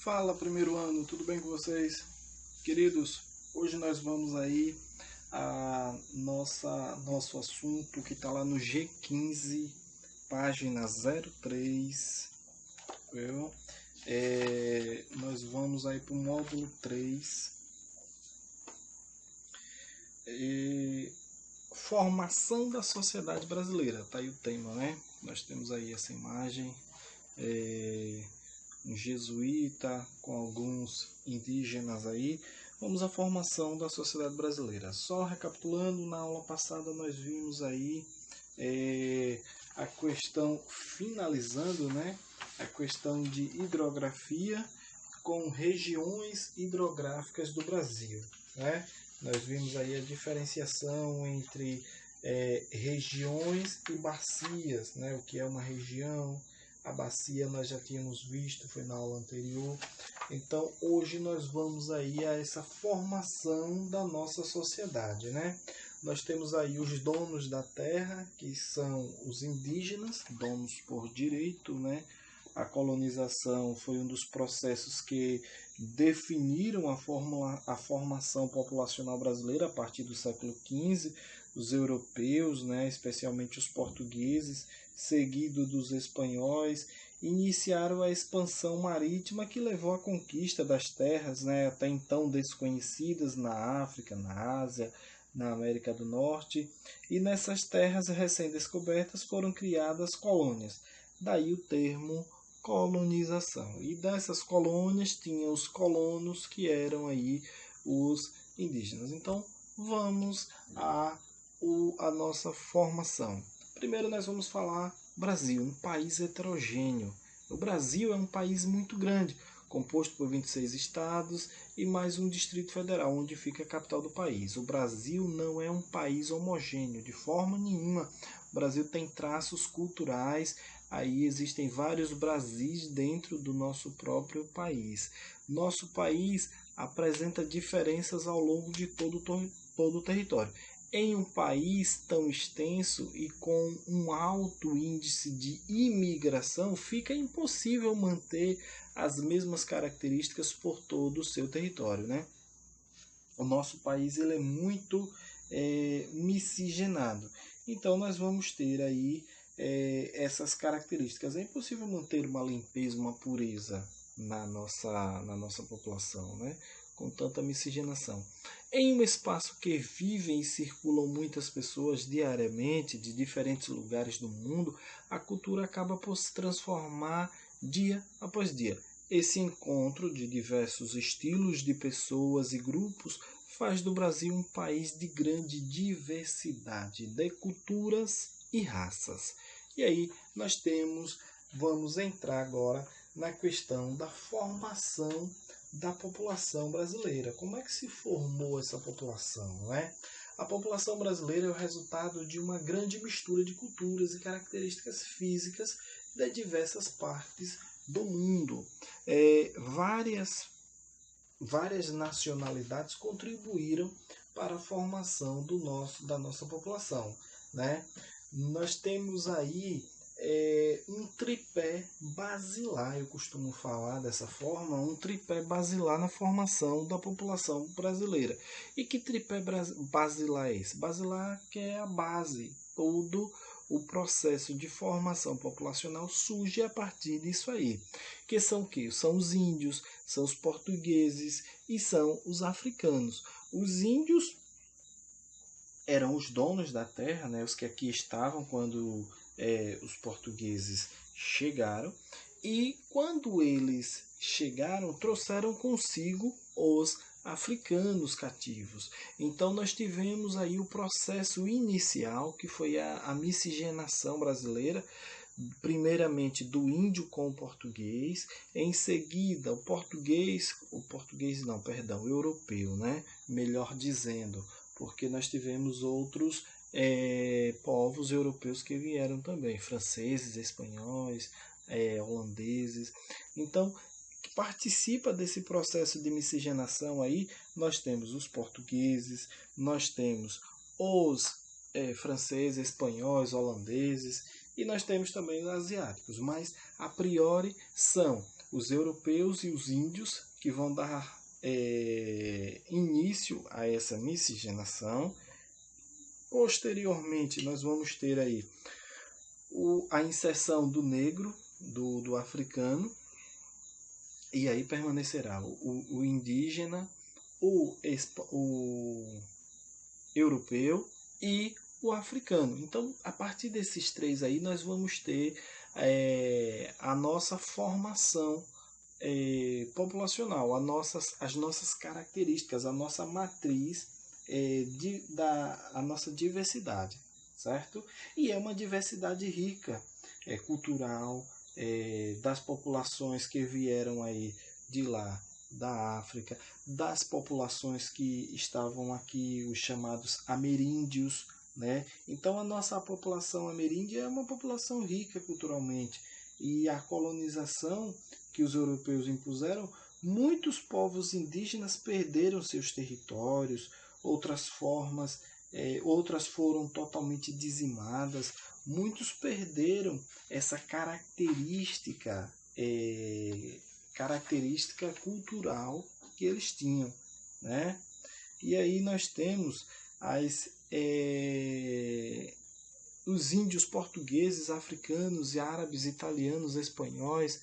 Fala, primeiro ano, tudo bem com vocês? Queridos, hoje nós vamos aí a nosso assunto que está lá no G15, página 03, viu? Nós vamos aí para o módulo 3, formação da sociedade brasileira, tá aí o tema, né? Nós temos aí essa imagem, um jesuíta com alguns indígenas aí. Vamos à formação da sociedade brasileira. Só recapitulando, na aula passada nós vimos aí a questão, finalizando, né, a questão de hidrografia com regiões hidrográficas do Brasil, né? Nós vimos aí a diferenciação entre regiões e bacias, né? O que é uma região, a bacia nós já tínhamos visto, foi na aula anterior. Então hoje nós vamos aí a essa formação da nossa sociedade, né? Nós temos aí os donos da terra, que são os indígenas, donos por direito, né? A colonização foi um dos processos que definiram a formação populacional brasileira a partir do século XV. Os europeus, né, especialmente os portugueses, seguido dos espanhóis, iniciaram a expansão marítima que levou à conquista das terras, né, até então desconhecidas na África, na Ásia, na América do Norte, e nessas terras recém-descobertas foram criadas colônias. Daí o termo colonização. E dessas colônias tinha os colonos, que eram aí os indígenas. Então vamos a nossa formação. Primeiro nós vamos falar Brasil, um país heterogêneo. O Brasil é um país muito grande, composto por 26 estados e mais um Distrito Federal, onde fica a capital do país. O Brasil não é um país homogêneo, de forma nenhuma. O Brasil tem traços culturais, aí existem vários Brasis dentro do nosso próprio país. Nosso país apresenta diferenças ao longo de todo o território. Em um país tão extenso e com um alto índice de imigração, fica impossível manter as mesmas características por todo o seu território, né? O nosso país ele é muito miscigenado. Então nós vamos ter aí essas características. É impossível manter uma limpeza, uma pureza na nossa população, né? Com tanta miscigenação. Em um espaço que vivem e circulam muitas pessoas diariamente de diferentes lugares do mundo, a cultura acaba por se transformar dia após dia. Esse encontro de diversos estilos de pessoas e grupos faz do Brasil um país de grande diversidade de culturas e raças. E aí vamos entrar agora na questão da formação da população brasileira. Como é que se formou essa população, né? A população brasileira é o resultado de uma grande mistura de culturas e características físicas de diversas partes do mundo. Várias nacionalidades contribuíram para a formação da nossa população, né? Nós temos aí um tripé basilar, eu costumo falar dessa forma, um tripé basilar na formação da população brasileira. E que tripé basilar é esse? Basilar que é a base, todo o processo de formação populacional surge a partir disso aí. Que são o quê? São os índios, são os portugueses e são os africanos. Os índios eram os donos da terra, né, os que aqui estavam quando os portugueses chegaram, e quando eles chegaram, trouxeram consigo os africanos cativos. Então nós tivemos aí o processo inicial, que foi a miscigenação brasileira, primeiramente do índio com o português, em seguida o europeu, né? Melhor dizendo, porque nós tivemos outros povos europeus que vieram também, franceses, espanhóis, holandeses. Então, que participa desse processo de miscigenação aí, nós temos os portugueses, nós temos os franceses, espanhóis, holandeses, e nós temos também os asiáticos, mas a priori são os europeus e os índios, que vão dar início a essa miscigenação. Posteriormente, nós vamos ter aí a inserção do negro, do africano, e aí permanecerá o indígena, o europeu e o africano. Então, a partir desses três aí, nós vamos ter a nossa formação populacional, as nossas características, a nossa matriz, a nossa diversidade, certo? E é uma diversidade rica, cultural, das populações que vieram aí de lá, da África, das populações que estavam aqui, os chamados ameríndios, né? Então a nossa população ameríndia é uma população rica culturalmente, e a colonização que os europeus impuseram, muitos povos indígenas perderam seus territórios, outras outras foram totalmente dizimadas, muitos perderam essa característica cultural que eles tinham, né? E aí nós temos os índios portugueses, africanos, árabes, italianos, espanhóis,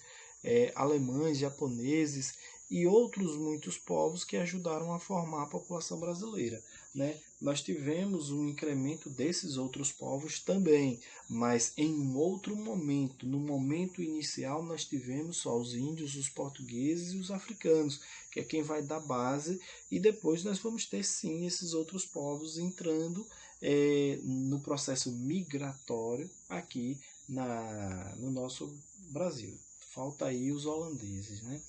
alemães, japoneses e outros muitos povos que ajudaram a formar a população brasileira, né? Nós tivemos um incremento desses outros povos também, mas em um outro momento. No momento inicial nós tivemos só os índios, os portugueses e os africanos, que é quem vai dar base, e depois nós vamos ter sim esses outros povos entrando no processo migratório aqui no nosso Brasil. Falta aí os holandeses, né?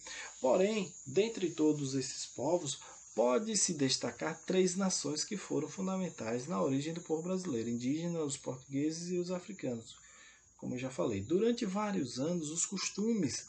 Porém, dentre todos esses povos, pode-se destacar três nações que foram fundamentais na origem do povo brasileiro: indígena, os portugueses e os africanos. Como eu já falei, durante vários anos, os costumes,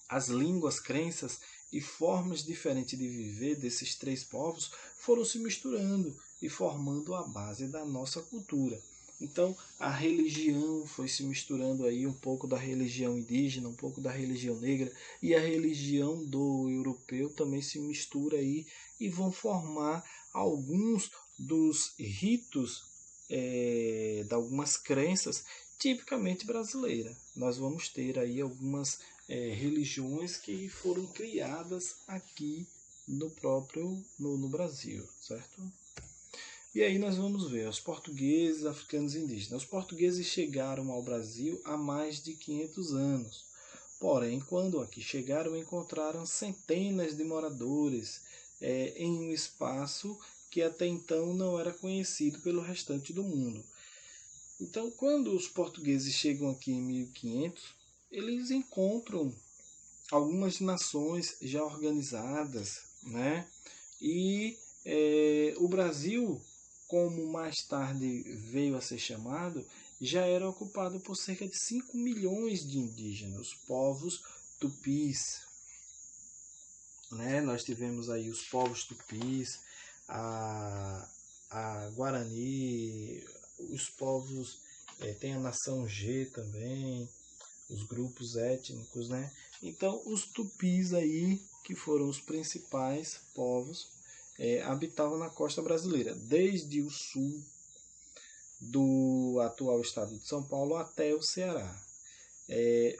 as línguas, crenças e formas diferentes de viver desses três povos foram se misturando e formando a base da nossa cultura. Então, a religião foi se misturando aí, um pouco da religião indígena, um pouco da religião negra, e a religião do europeu também se mistura aí, e vão formar alguns dos ritos, de algumas crenças tipicamente brasileiras. Nós vamos ter aí algumas religiões que foram criadas aqui no Brasil, certo? E aí nós vamos ver os portugueses, africanos e indígenas. Os portugueses chegaram ao Brasil há mais de 500 anos. Porém, quando aqui chegaram, encontraram centenas de moradores em um espaço que até então não era conhecido pelo restante do mundo. Então, quando os portugueses chegam aqui em 1500, eles encontram algumas nações já organizadas, né? E o Brasil, como mais tarde veio a ser chamado, já era ocupado por cerca de 5 milhões de indígenas, povos tupis, né? Nós tivemos aí os povos tupis, a Guarani, os povos, tem a nação G também, os grupos étnicos, né? Então, os tupis aí, que foram os principais povos, habitavam na costa brasileira, desde o sul do atual estado de São Paulo até o Ceará.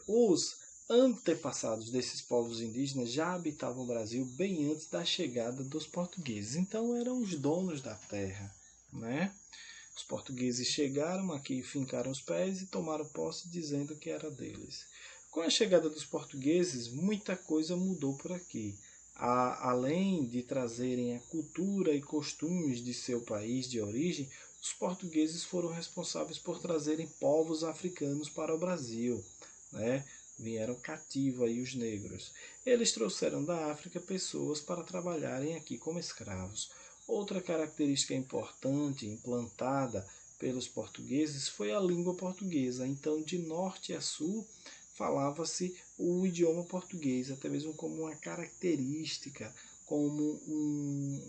Os antepassados desses povos indígenas já habitavam o Brasil bem antes da chegada dos portugueses, então eram os donos da terra, né? Os portugueses chegaram aqui, fincaram os pés e tomaram posse dizendo que era deles. Com a chegada dos portugueses, muita coisa mudou por aqui. Além de trazerem a cultura e costumes de seu país de origem, os portugueses foram responsáveis por trazerem povos africanos para o Brasil, né? Vieram cativos aí os negros. Eles trouxeram da África pessoas para trabalharem aqui como escravos. Outra característica importante implantada pelos portugueses foi a língua portuguesa. Então, de norte a sul, falava-se o idioma português, até mesmo como uma característica, como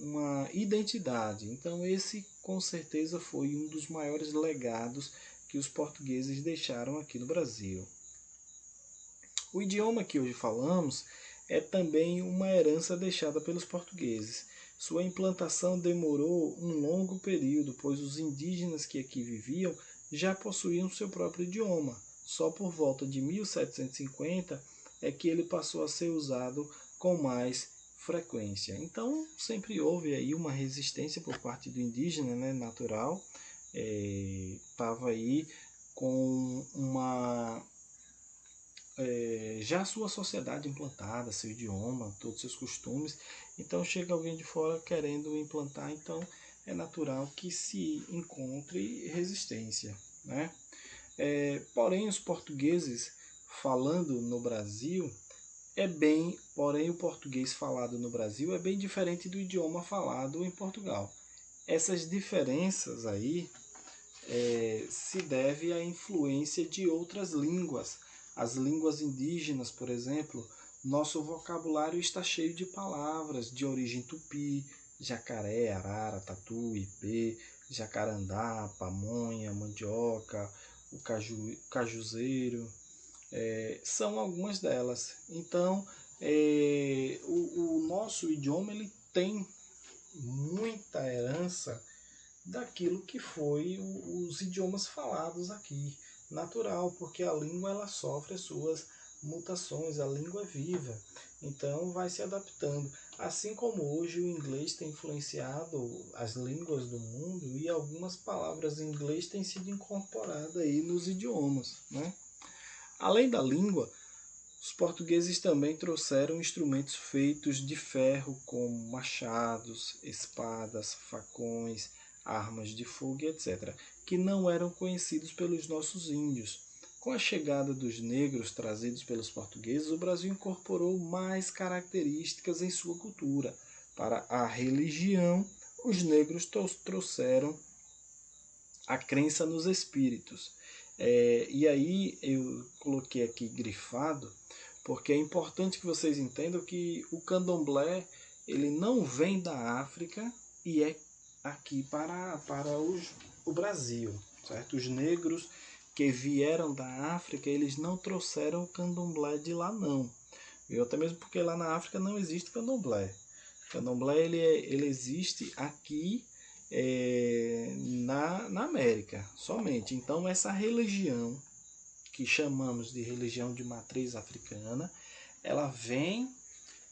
uma identidade. Então, esse, com certeza, foi um dos maiores legados que os portugueses deixaram aqui no Brasil. O idioma que hoje falamos é também uma herança deixada pelos portugueses. Sua implantação demorou um longo período, pois os indígenas que aqui viviam já possuíam seu próprio idioma. Só por volta de 1750 é que ele passou a ser usado com mais frequência. Então, sempre houve aí uma resistência por parte do indígena, né, natural. Estava aí com já a sua sociedade implantada, seu idioma, todos os seus costumes. Então chega alguém de fora querendo implantar, então é natural que se encontre resistência, né? Porém, os portugueses falando no Brasil porém o português falado no Brasil é bem diferente do idioma falado em Portugal. Essas diferenças aí se deve à influência de outras línguas. As línguas indígenas, por exemplo, nosso vocabulário está cheio de palavras de origem tupi, jacaré, arara, tatu, ipê, jacarandá, pamonha, mandioca, o cajuzeiro, são algumas delas. Então, o nosso idioma ele tem muita herança daquilo que foi os idiomas falados aqui. Natural, porque a língua ela sofre as suas mutações, a língua é viva, então vai se adaptando. Assim como hoje o inglês tem influenciado as línguas do mundo e algumas palavras em inglês têm sido incorporadas aí nos idiomas, né? Além da língua, os portugueses também trouxeram instrumentos feitos de ferro, como machados, espadas, facões, armas de fogo, etc., que não eram conhecidos pelos nossos índios. Com a chegada dos negros trazidos pelos portugueses, o Brasil incorporou mais características em sua cultura. Para a religião, os negros trouxeram a crença nos espíritos. E aí eu coloquei aqui grifado, porque é importante que vocês entendam que o candomblé ele não vem da África e é aqui para o Brasil, certo? Os negros que vieram da África, eles não trouxeram o candomblé de lá não. E até mesmo porque lá na África não existe candomblé. O candomblé ele existe aqui na América somente. Então essa religião que chamamos de religião de matriz africana, ela vem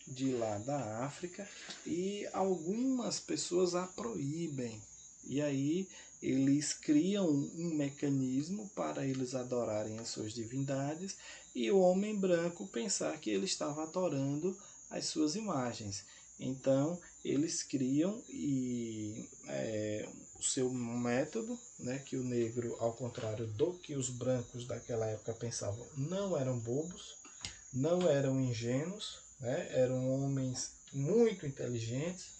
de lá da África e algumas pessoas a proíbem. E aí eles criam um mecanismo para eles adorarem as suas divindades e o homem branco pensar que ele estava adorando as suas imagens. Então eles criam o seu método, né, que o negro, ao contrário do que os brancos daquela época pensavam, não eram bobos, não eram ingênuos, né, eram homens muito inteligentes.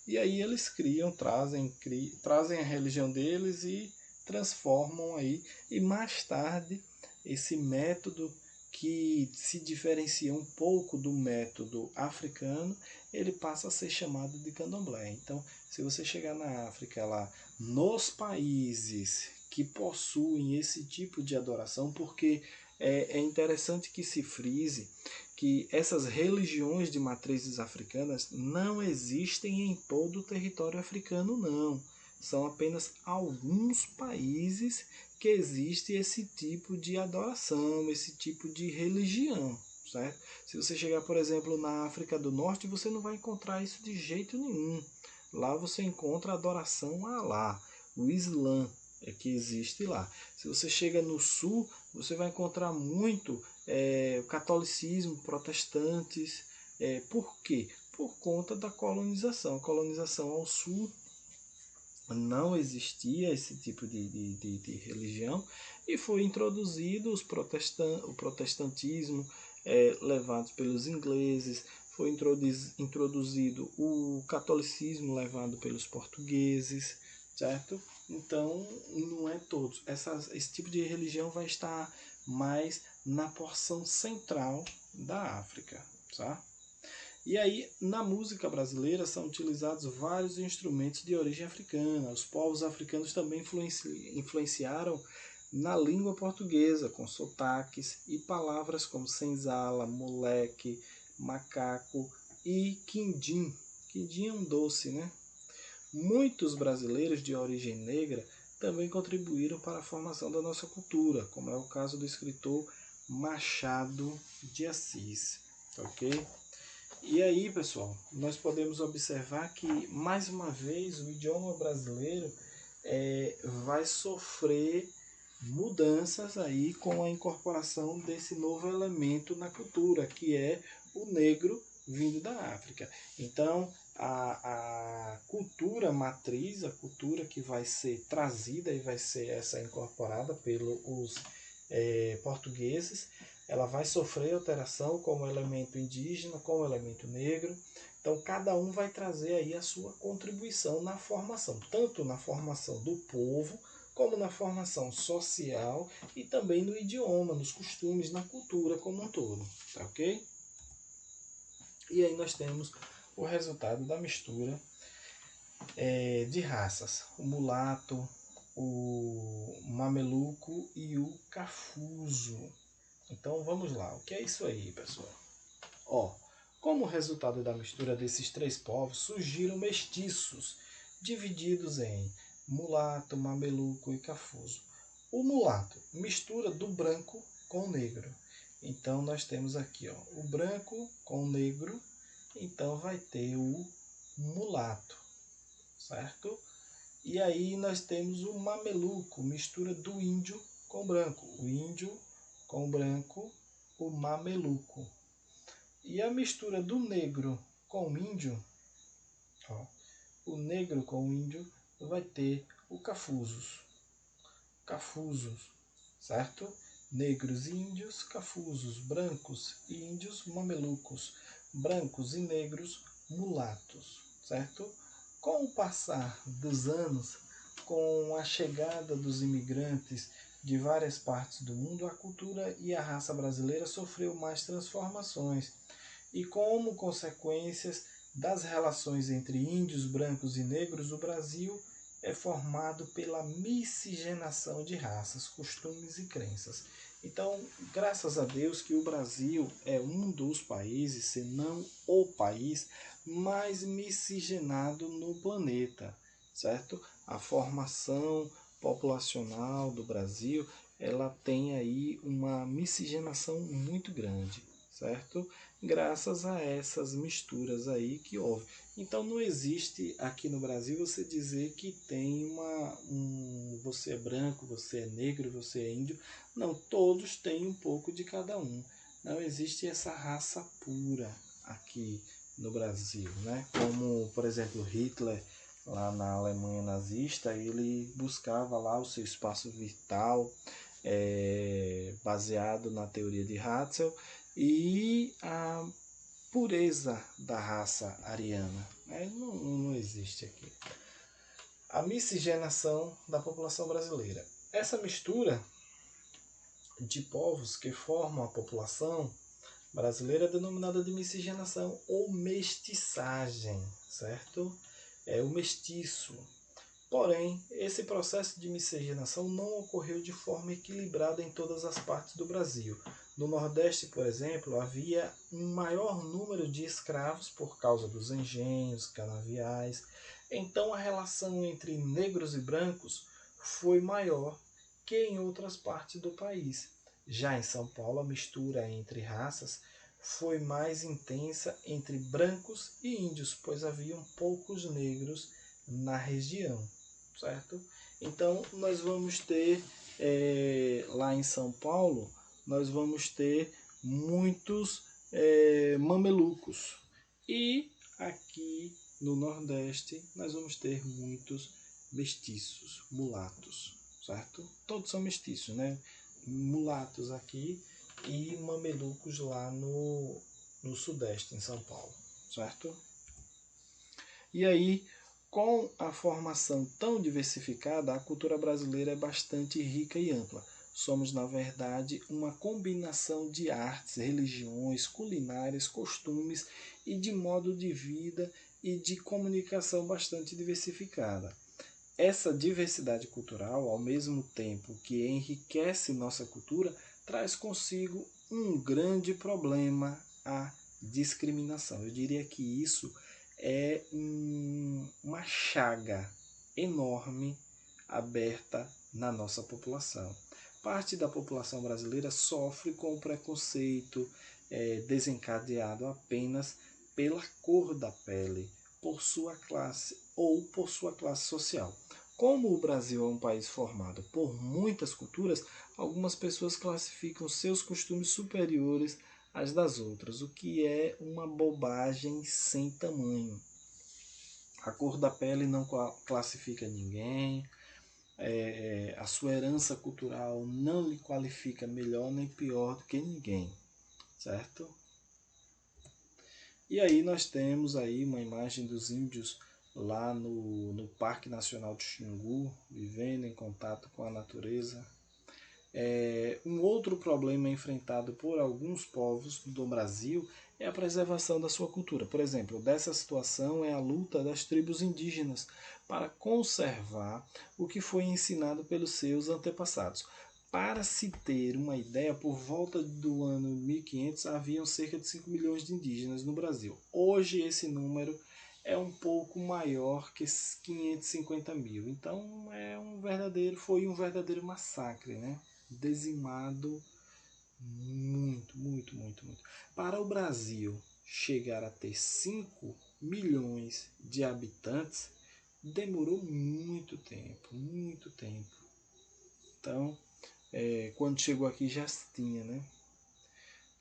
E aí eles trazem a religião deles e transformam aí. E mais tarde, esse método que se diferencia um pouco do método africano, ele passa a ser chamado de candomblé. Então, se você chegar na África, lá nos países que possuem esse tipo de adoração, porque é interessante que se frise que essas religiões de matrizes africanas não existem em todo o território africano, não. São apenas alguns países que existe esse tipo de adoração, esse tipo de religião, certo? Se você chegar, por exemplo, na África do Norte, você não vai encontrar isso de jeito nenhum. Lá você encontra a adoração a Alá, o Islã é que existe lá. Se você chega no Sul, você vai encontrar muito o catolicismo, protestantes. Por quê? Por conta da colonização. A colonização ao Sul não existia esse tipo de religião e foi introduzido o protestantismo levado pelos ingleses, foi introduzido o catolicismo levado pelos portugueses, certo? Então não é todos. Esse tipo de religião vai estar mais na porção central da África, tá? E aí, na música brasileira são utilizados vários instrumentos de origem africana. Os povos africanos também influenciaram na língua portuguesa, com sotaques e palavras como senzala, moleque, macaco e quindim. Quindim é um doce, né? Muitos brasileiros de origem negra também contribuíram para a formação da nossa cultura, como é o caso do escritor Machado de Assis, ok? E aí, pessoal, nós podemos observar que, mais uma vez, o idioma brasileiro vai sofrer mudanças aí com a incorporação desse novo elemento na cultura, que é o negro vindo da África. Então, a cultura matriz, a cultura que vai ser trazida e vai ser essa incorporada pelos portugueses, ela vai sofrer alteração como elemento indígena, como elemento negro. Então, cada um vai trazer aí a sua contribuição na formação, tanto na formação do povo, como na formação social e também no idioma, nos costumes, na cultura como um todo, tá ok? E aí nós temos o resultado da mistura de raças, o mulato, o mameluco e o cafuso. Então vamos lá, o que é isso aí, pessoal? Ó, como resultado da mistura desses três povos, surgiram mestiços, divididos em mulato, mameluco e cafuso. O mulato, mistura do branco com o negro. Então nós temos aqui, ó, o branco com o negro, então vai ter o mulato, certo? E aí nós temos o mameluco, mistura do índio com o branco. O índio com o branco, o mameluco. E a mistura do negro com o índio, ó, o negro com o índio vai ter o cafusos. Cafusos, certo? Negros e índios, cafusos, brancos e índios, mamelucos, brancos e negros, mulatos, certo? Com o passar dos anos, com a chegada dos imigrantes de várias partes do mundo, a cultura e a raça brasileira sofreu mais transformações. E como consequências das relações entre índios, brancos e negros, o Brasil é formado pela miscigenação de raças, costumes e crenças. Então, graças a Deus que o Brasil é um dos países, se não o país, mais miscigenado no planeta, certo? A formação populacional do Brasil, ela tem aí uma miscigenação muito grande, certo? Graças a essas misturas aí que houve. Então não existe aqui no Brasil você dizer que tem você é branco, você é negro, você é índio. Não, todos têm um pouco de cada um. Não existe essa raça pura aqui no Brasil, né? Como, por exemplo, Hitler lá na Alemanha nazista, ele buscava lá o seu espaço vital, baseado na teoria de Hatzel e a pureza da raça ariana. Não existe aqui. A miscigenação da população brasileira. Essa mistura de povos que formam a população brasileira é denominada de miscigenação ou mestiçagem, certo? É o mestiço. Porém, esse processo de miscigenação não ocorreu de forma equilibrada em todas as partes do Brasil. No Nordeste, por exemplo, havia um maior número de escravos por causa dos engenhos, canaviais. Então, a relação entre negros e brancos foi maior que em outras partes do país. Já em São Paulo, a mistura entre raças foi mais intensa entre brancos e índios, pois haviam poucos negros na região, certo? Então nós vamos ter lá em São Paulo, nós vamos ter muitos mamelucos, e aqui no Nordeste nós vamos ter muitos mestiços, mulatos, certo? Todos são mestiços, né? Mulatos aqui e mamelucos lá no Sudeste, em São Paulo, certo? E aí, com a formação tão diversificada, a cultura brasileira é bastante rica e ampla. Somos, na verdade, uma combinação de artes, religiões, culinárias, costumes e de modo de vida e de comunicação bastante diversificada. essa diversidade cultural, ao mesmo tempo que enriquece nossa cultura, traz consigo um grande problema, a discriminação. Eu diria que isso é uma chaga enorme aberta na nossa população. Parte da população brasileira sofre com o preconceito desencadeado apenas pela cor da pele, por sua classe ou por sua classe social. Como o Brasil é um país formado por muitas culturas, algumas pessoas classificam seus costumes superiores às das outras, o que é uma bobagem sem tamanho. A cor da pele não classifica ninguém, a sua herança cultural não lhe qualifica melhor nem pior do que ninguém, certo? E aí nós temos aí uma imagem dos índios lá no Parque Nacional do Xingu, vivendo em contato com a natureza. Um outro problema enfrentado por alguns povos do Brasil é a preservação da sua cultura. Por exemplo, dessa situação é a luta das tribos indígenas para conservar o que foi ensinado pelos seus antepassados. Para se ter uma ideia, por volta do ano 1500 haviam cerca de 5 milhões de indígenas no Brasil. Hoje esse número é um pouco maior que 550 mil. Então foi um verdadeiro massacre, né? Dizimado muito, muito, muito, muito. Para o Brasil chegar a ter 5 milhões de habitantes, demorou muito tempo, muito tempo. Então, quando chegou aqui já se tinha, né?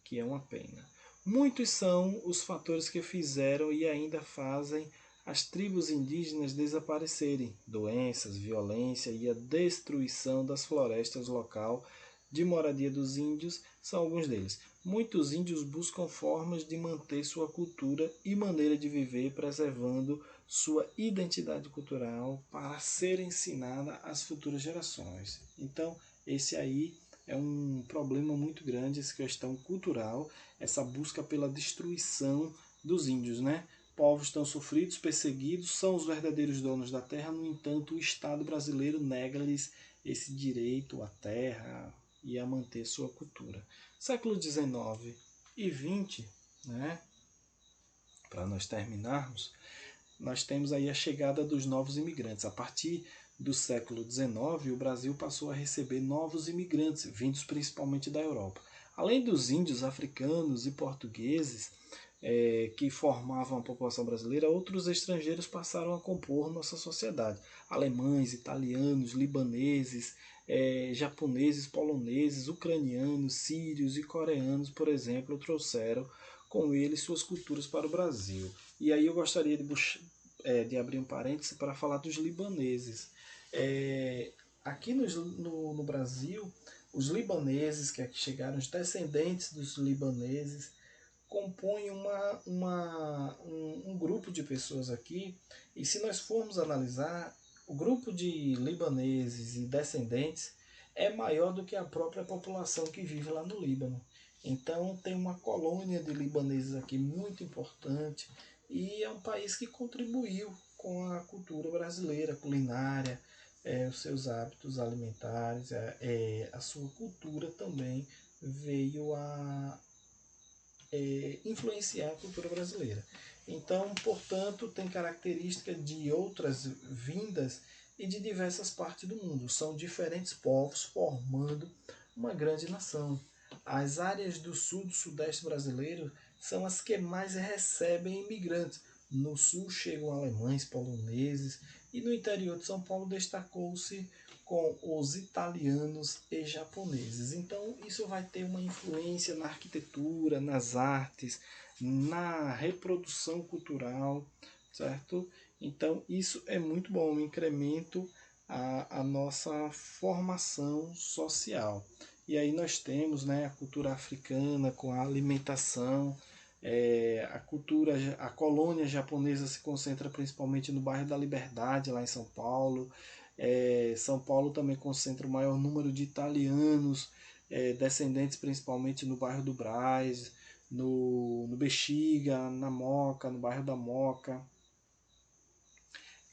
Que é uma pena. Muitos são os fatores que fizeram e ainda fazem as tribos indígenas desaparecerem. Doenças, violência e a destruição das florestas local de moradia dos índios são alguns deles. Muitos índios buscam formas de manter sua cultura e maneira de viver, preservando sua identidade cultural para ser ensinada às futuras gerações. Então, esse aí é um problema muito grande, essa questão cultural, essa busca pela destruição dos índios, né? Povos tão sofridos, perseguidos, são os verdadeiros donos da terra, no entanto, o Estado brasileiro nega-lhes esse direito à terra e a manter sua cultura. Século XIX e XX, né? Para nós terminarmos, nós temos aí a chegada dos novos imigrantes. A partir do século XIX, o Brasil passou a receber novos imigrantes, vindos principalmente da Europa. Além dos índios africanos e portugueses, que formavam a população brasileira, outros estrangeiros passaram a compor nossa sociedade. Alemães, italianos, libaneses, japoneses, poloneses, ucranianos, sírios e coreanos, por exemplo, trouxeram com eles suas culturas para o Brasil. E aí eu gostaria de abrir um parêntese para falar dos libaneses. Aqui no Brasil, os libaneses que aqui chegaram, os descendentes dos libaneses, compõem um grupo de pessoas aqui, e se nós formos analisar, o grupo de libaneses e descendentes é maior do que a própria população que vive lá no Líbano. Então tem uma colônia de libaneses aqui muito importante, e é um país que contribuiu com a cultura brasileira, culinária, os seus hábitos alimentares, a sua cultura também veio a influenciar a cultura brasileira. Então, portanto, tem característica de outras vindas e de diversas partes do mundo. São diferentes povos formando uma grande nação. As áreas do sul do sudeste brasileiro são as que mais recebem imigrantes. No sul chegam alemães, poloneses, e no interior de São Paulo destacou-se com os italianos e japoneses. Então, isso vai ter uma influência na arquitetura, nas artes, na reprodução cultural, certo? Então, isso é muito bom, um incremento a nossa formação social. E aí nós temos, né, a cultura africana com a alimentação, a colônia japonesa se concentra principalmente no bairro da Liberdade, lá em São Paulo. São Paulo também concentra o maior número de italianos, descendentes principalmente no bairro do Brás, no Bexiga, na Moca, no bairro da Moca.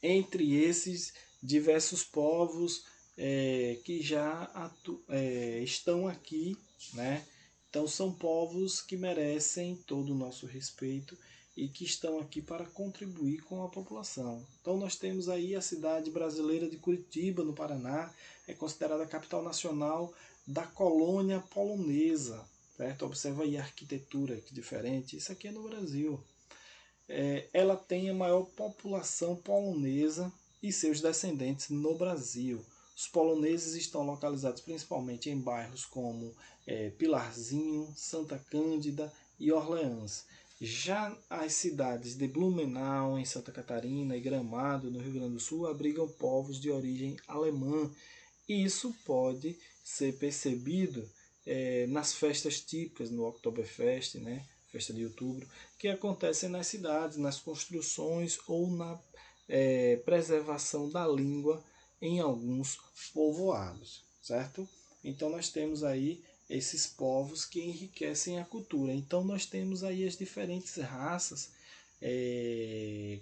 Entre esses diversos povos que já estão aqui, né? Então são povos que merecem todo o nosso respeito e que estão aqui para contribuir com a população. Então nós temos aí a cidade brasileira de Curitiba, no Paraná, é considerada a capital nacional da colônia polonesa, certo? Observa aí a arquitetura, que diferente. Isso aqui é no Brasil. Ela tem a maior população polonesa e seus descendentes no Brasil. Os poloneses estão localizados principalmente em bairros como Pilarzinho, Santa Cândida e Orleans. Já as cidades de Blumenau, em Santa Catarina, e Gramado, no Rio Grande do Sul, abrigam povos de origem alemã. E isso pode ser percebido nas festas típicas, no Oktoberfest, né? Festa de outubro, que acontecem nas cidades, nas construções ou na preservação da língua em alguns povoados, certo? Então nós temos aí esses povos que enriquecem a cultura. Então nós temos aí as diferentes raças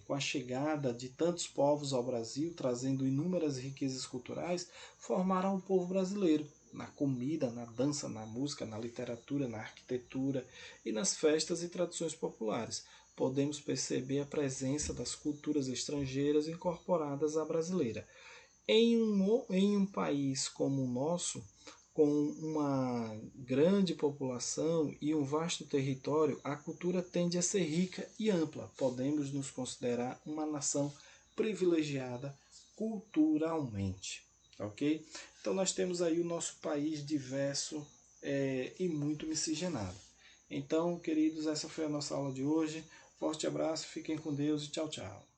com a chegada de tantos povos ao Brasil, trazendo inúmeras riquezas culturais, formaram o povo brasileiro na comida, na dança, na música, na literatura, na arquitetura e nas festas e tradições populares. Podemos perceber a presença das culturas estrangeiras incorporadas à brasileira. Em um país como o nosso, com uma grande população e um vasto território, a cultura tende a ser rica e ampla. Podemos nos considerar uma nação privilegiada culturalmente, ok? Então nós temos aí o nosso país diverso e muito miscigenado. Então, queridos, essa foi a nossa aula de hoje. Forte abraço, fiquem com Deus e tchau, tchau.